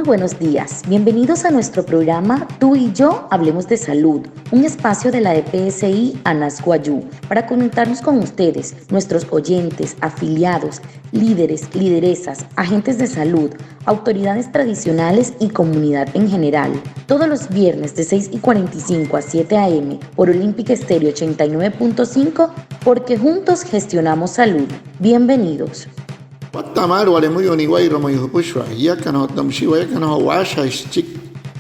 Muy buenos días, bienvenidos a nuestro programa Tú y Yo Hablemos de Salud, un espacio de la EPSI ANAS Guayú para conectarnos con ustedes, nuestros oyentes, afiliados, líderes, lideresas, agentes de salud, autoridades tradicionales y comunidad en general. Todos los viernes de 6:45 a 7 a.m. por Olímpica Estéreo 89.5, porque juntos gestionamos salud. Bienvenidos. Tamar wale muy oniwai romo yupushwa ya kana tamshiwa ya kana washa chik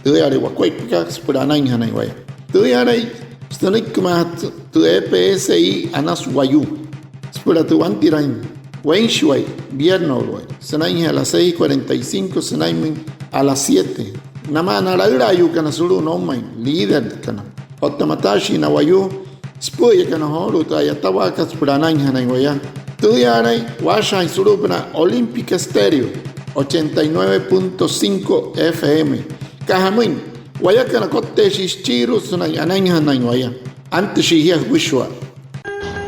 tu are wakwai pikas purana inhana iwai tu are stanik ma tu EPSI ANAS Guayú spura tu antirain wenshwai viernes wai sanai a las 6:45 sanai a las 7 nama na la yu kana sulu no mai líder kana otamatashi na wayu spuya kana holu ta ya tawakas purana inhana iwai Estudiaré Washa y Surupna Olímpica Estéreo 89.5 FM. Cajamuin, Guayacana Cote Shichiru Sunayanainhanaiwaya. Antes Shihia Wishwa.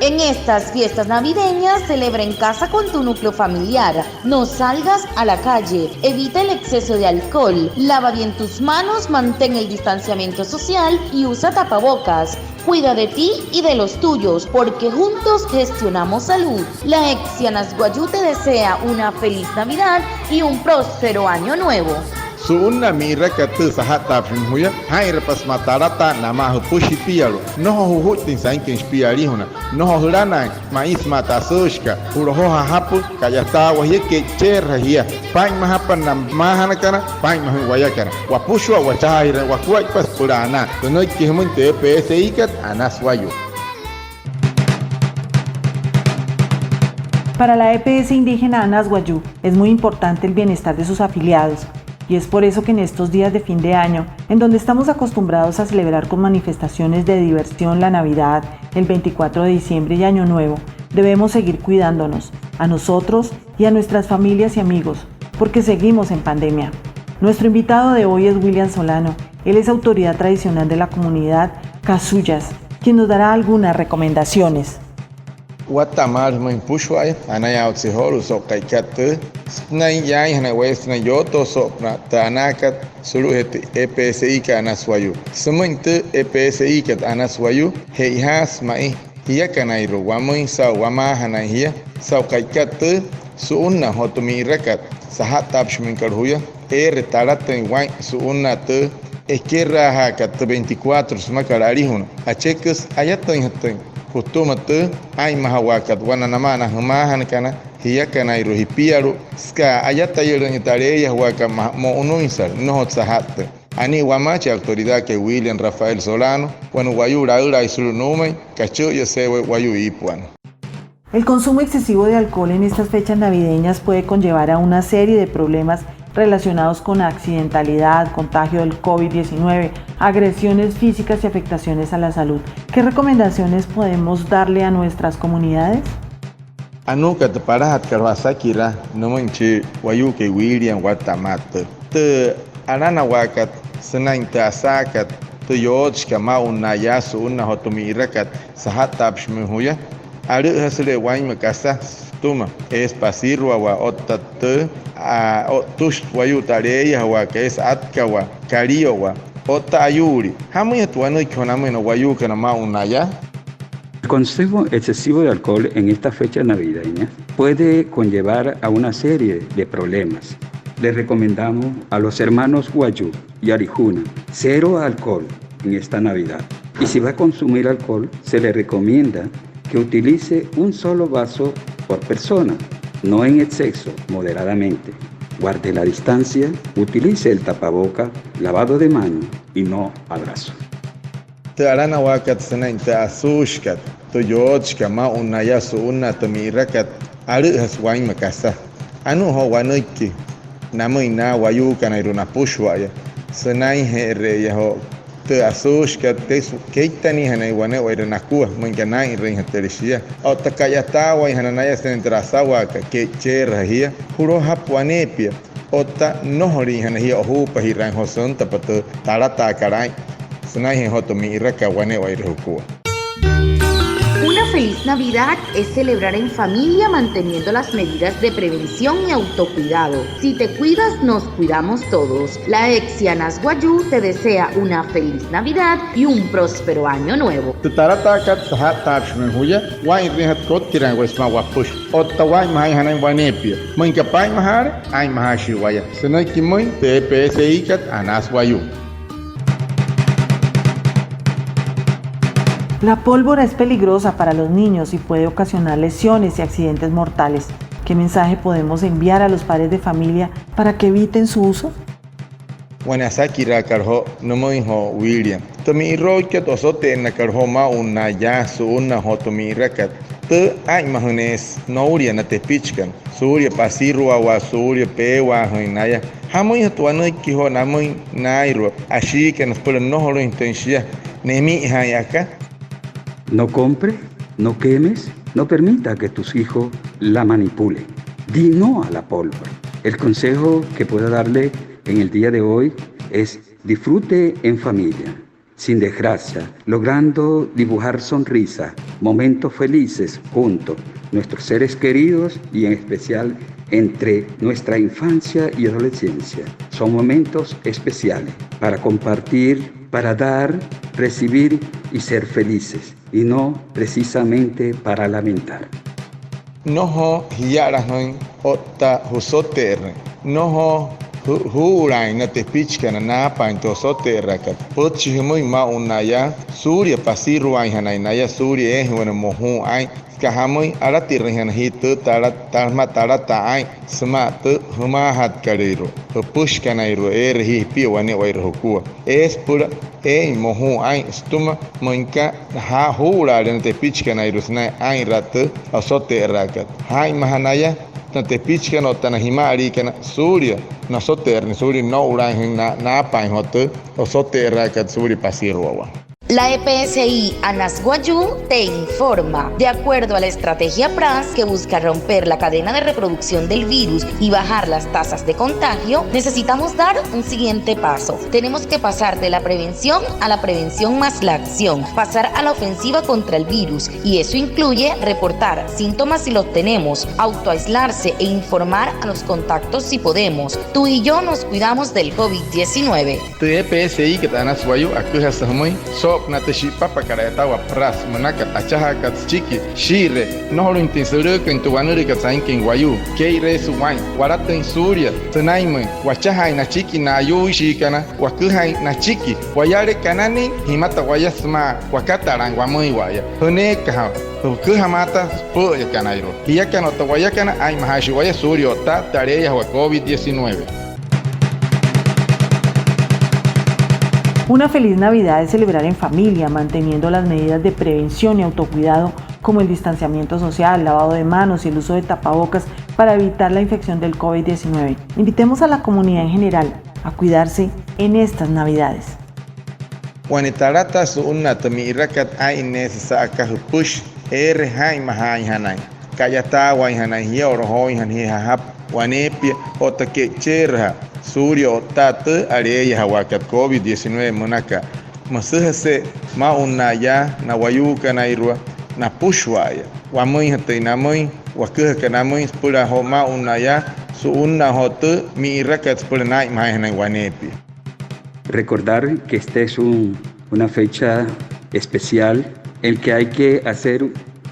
En estas fiestas navideñas, celebra en casa con tu núcleo familiar. No salgas a la calle, evita el exceso de alcohol, lava bien tus manos, mantén el distanciamiento social y usa tapabocas. Cuida de ti y de los tuyos, porque juntos gestionamos salud. La EPSI ANAS Guayú te desea una feliz Navidad y un próspero año nuevo. Suuna mira katu sahata primhuya hai repas matarata nama hupushi pialo no huhutin sainkin spiali huna no hulana mais mata soshka uroho hapu kayata wahike cherra hia pain mahapan nam mahana kana pain mahu wayakana wapushwa wachaira wakwai pas purana no kihmunte EPSI kat ANAS Guayú. Para la EPS indígena ANAS Guayú es muy importante el bienestar de sus afiliados. Y es por eso que en estos días de fin de año, en donde estamos acostumbrados a celebrar con manifestaciones de diversión la Navidad, el 24 de diciembre y Año Nuevo, debemos seguir cuidándonos, a nosotros y a nuestras familias y amigos, porque seguimos en pandemia. Nuestro invitado de hoy es William Solano. Él es autoridad tradicional de la comunidad Casuyas, quien nos dará algunas recomendaciones. Guatamar muy pushway anaya otsiholu so kaikat snai yai hana west na yoto so na tanaka suluhet EPSI ka ANAS Guayú semente EPSI ka ANAS Guayú heihas mai hiya kanairu wamui sa wama hana hiya sa kaikat suunna hotumi rakat sahat tapshmin karhuya retarat wai suunna te esquerra hakat 24 smakalari huna achekus ayatan hatan Kutumatu ay mahawakat wana namana humahan kana hiya kana iruhipiaru ska ayata yelon itareya waka mo unuinsar no sahat ani wamachi autoridad que William Rafael Solano bueno Guayura ura isulunumay cacho yo se Guayú ipuan. El consumo excesivo de alcohol en estas fechas navideñas puede conllevar a una serie de problemas relacionados con accidentalidad, contagio del COVID-19, agresiones físicas y afectaciones a la salud. ¿Qué recomendaciones podemos darle a nuestras comunidades? Anuka te parahat karwasakira no manche Guayú que William Guatamat te anana wakat senain te asakat te yochka maunayasu una hotomirakat sahat tapshmehuya ari hasle waime kasa tuma es pasirwa wa otate a tush Guayú tareya wa que es atkawa kario wa ota ayuri hamu yatuano ikonamo no Guayú kana maunaya. El consumo excesivo de alcohol en esta fecha navideña puede conllevar a una serie de problemas. Les recomendamos a los hermanos Guayú y Arijuna cero alcohol en esta Navidad. Y si va a consumir alcohol, se le recomienda que utilice un solo vaso por persona, no en exceso, moderadamente. Guarde la distancia, utilice el tapaboca, lavado de mano y no abrazo. Te arana wakat senain te asushkat to yochka ma unaya su una tamirakat ari haswain makasa anu ho wanoiki namuina Guayú kana iruna pushwaya senain here yaho te asushkat keitani hana iwane wairana kuwa munganai rehaterishia o takayata wa hananaya sentrasawa ke cherahia huro hapwanepia ota nohori hana hi ohupa hiran hoson tapato tarata karai. Una feliz Navidad es celebrar en familia manteniendo las medidas de prevención y autocuidado. Si te cuidas, nos cuidamos todos. La EXI Anasguayú te desea una feliz Navidad y un próspero año nuevo. Taratakat sahat tapshman huya, wai rihat kot tirang wesma wapush. Ottawai mahai hanai wanepia. Moin kapai mahar, ai mahashi waya. Senai kimoy, TPSI kat Anasguayú. La pólvora es peligrosa para los niños y puede ocasionar lesiones y accidentes mortales. ¿Qué mensaje podemos enviar a los padres de familia para que eviten su uso? Wanasaki ra karho nomoiho William. Tomi roiket osote na karho ma una ya su una hotomi rakat. Te ai mahones nouria na tepichkan. Suria pasirua wa suria pewa hoinaya. Hamoi hatuano kiho namoi nairo. Ashi que nos pueden no holo intensia. Nemi hayaka. No compre, no quemes, no permita que tus hijos la manipulen. Di no a la pólvora. El consejo que puedo darle en el día de hoy es disfrute en familia, sin desgracia, logrando dibujar sonrisas, momentos felices juntos, nuestros seres queridos y en especial entre nuestra infancia y adolescencia. Son momentos especiales para compartir, para dar, recibir y ser felices, y no precisamente para lamentar. Noho hiarahoin otta husoterre. Noho hurai na tepichkana na painto soterrakat. Potchi muy ma unaya Surya pasiruai hanainaya Surya ehwana mohu ai. Kahamui arati rehan hitu tarma tarata ai smat humahat kariro. Pushkanairu erhi piwane wairhukua. Es pura mohu ai stuma moinka ha hura den tepichkanairu sna ai rat asoterrakat. Hai mahanaya te pichkan o tanahimari kana Surya na soterni Surya no uran na pain hotu o soterrakat Surya pasiruwa. La EPSI Anasguayú te informa. De acuerdo a la estrategia PRAS que busca romper la cadena de reproducción del virus y bajar las tasas de contagio, necesitamos dar un siguiente paso. Tenemos que pasar de la prevención a la prevención más la acción, pasar a la ofensiva contra el virus, y eso incluye reportar síntomas si los tenemos, autoaislarse e informar a los contactos si podemos. Tú y yo nos cuidamos del COVID-19. Tu EPSI que Anasguayú akujas muy Natashi papa kareta wa pras manaka achaha kat chiki shire no lo intensuru que tu wanuri ka sain king wayu ke resu wain warata in Surya tunaime wachaha na chiki na yu shikana wakuhai na chiki wayare kanani himata wayasma wakataran wamui waya hone ka kuhamata po ya kanairo hiya kanota wayakana ai mahashi waya Surya ta tarea wa COVID-19. Una feliz Navidad es celebrar en familia, manteniendo las medidas de prevención y autocuidado como el distanciamiento social, lavado de manos y el uso de tapabocas para evitar la infección del COVID-19. Invitemos a la comunidad en general a cuidarse en estas Navidades. Wanitarata su una tamirakat aines saka push hai mahai hanai. Kayata wa hanai hioro hoi hanhi hap wanepia otake cherha. Surya otat areya hawakat COVID-19 monaka. Masahase ma unaya na wayuka na irua na pushwaya. Wamui hatay namui wakuha kanamui pura ho ma unaya su unna hotu mi irakat pura nai mahana wanepi. Recordar que esta es una fecha especial en que hay que hacer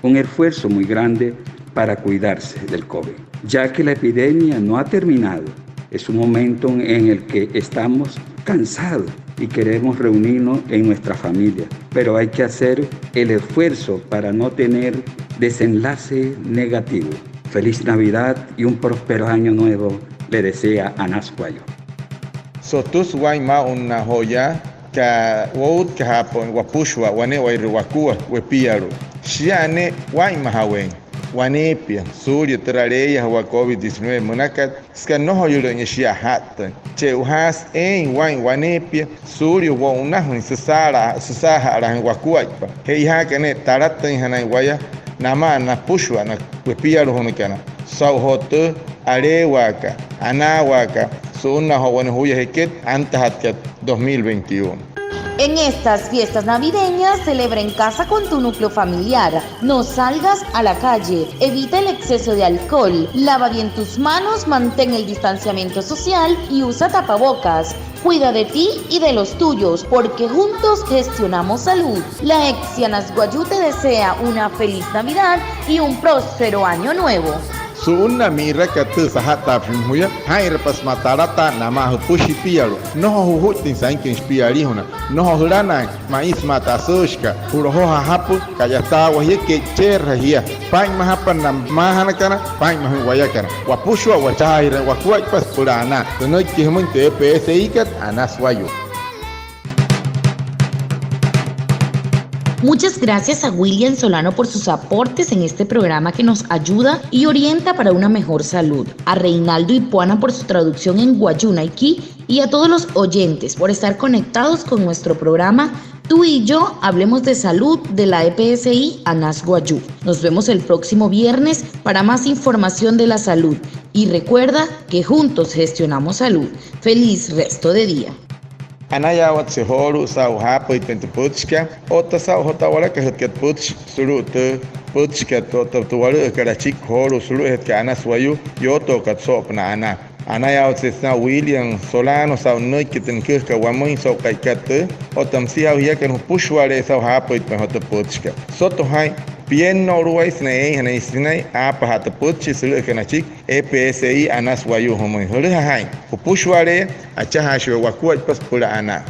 un esfuerzo muy grande para cuidarse del COVID, ya que la epidemia no ha terminado. Es un momento en el que estamos cansados y queremos reunirnos en nuestra familia, pero hay que hacer el esfuerzo para no tener desenlace negativo. Feliz Navidad y un próspero año nuevo le desea Anasguayú. Sotus waima una joya ka wout ka hapon wapushwa wane wairuwakua wepiaru. Shiane waima hawen. Wanepia Surya terareya wa COVID-19 monakat ska no yuro nyeshia hatta che uhas wain wanepia Surya wa unahun sasara ran wakuaipa heiha kane taratan hanai waya nama na pushwa na wepia ro honekana sauhoto arewaka anawaka suna hawan huya heket antahatkat 2021. En estas fiestas navideñas, celebra en casa con tu núcleo familiar. No salgas a la calle. Evita el exceso de alcohol. Lava bien tus manos, mantén el distanciamiento social y usa tapabocas. Cuida de ti y de los tuyos, porque juntos gestionamos salud. La EXI Anasguayú te desea una feliz Navidad y un próspero año nuevo. Suuna mira katu sahata primhuya hai repas matarata nama hupushi pialo no huhutin sankin spiali huna no hulana mais mata soshka uroho hapu kayata wahye ke cherra hia pai mahapan nam mahana kana pai mahu wayakana wapushwa wachaira wakuai pas purana no kihmun te PSI kat Anasguayú. Muchas gracias a William Solano por sus aportes en este programa que nos ayuda y orienta para una mejor salud. A Reinaldo Ipuana por su traducción en Guayunaiki y a todos los oyentes por estar conectados con nuestro programa Tú y yo hablemos de salud de la EPSI Anasguayú. Nos vemos el próximo viernes para más información de la salud. Y recuerda que juntos gestionamos salud. Feliz resto de día. Anaya wat se holu sau hapa ipente putska ota sau hota wala ka hetket putsk sulu te putska to wala ka chik holu sulu het ka Anasguayú yoto ka sopna ana Anaya wat se na William Solano sau noi kiten ka wamoi sau kai kat otam si au ya kan pushwale sau hapa ipente hota putska soto hai Bien Uruguay snei hanai snei apa hata putchi sulu kana chik EPSI Anasguayú homoi holu hai pushwale acha hashwe wakuat pas pula ana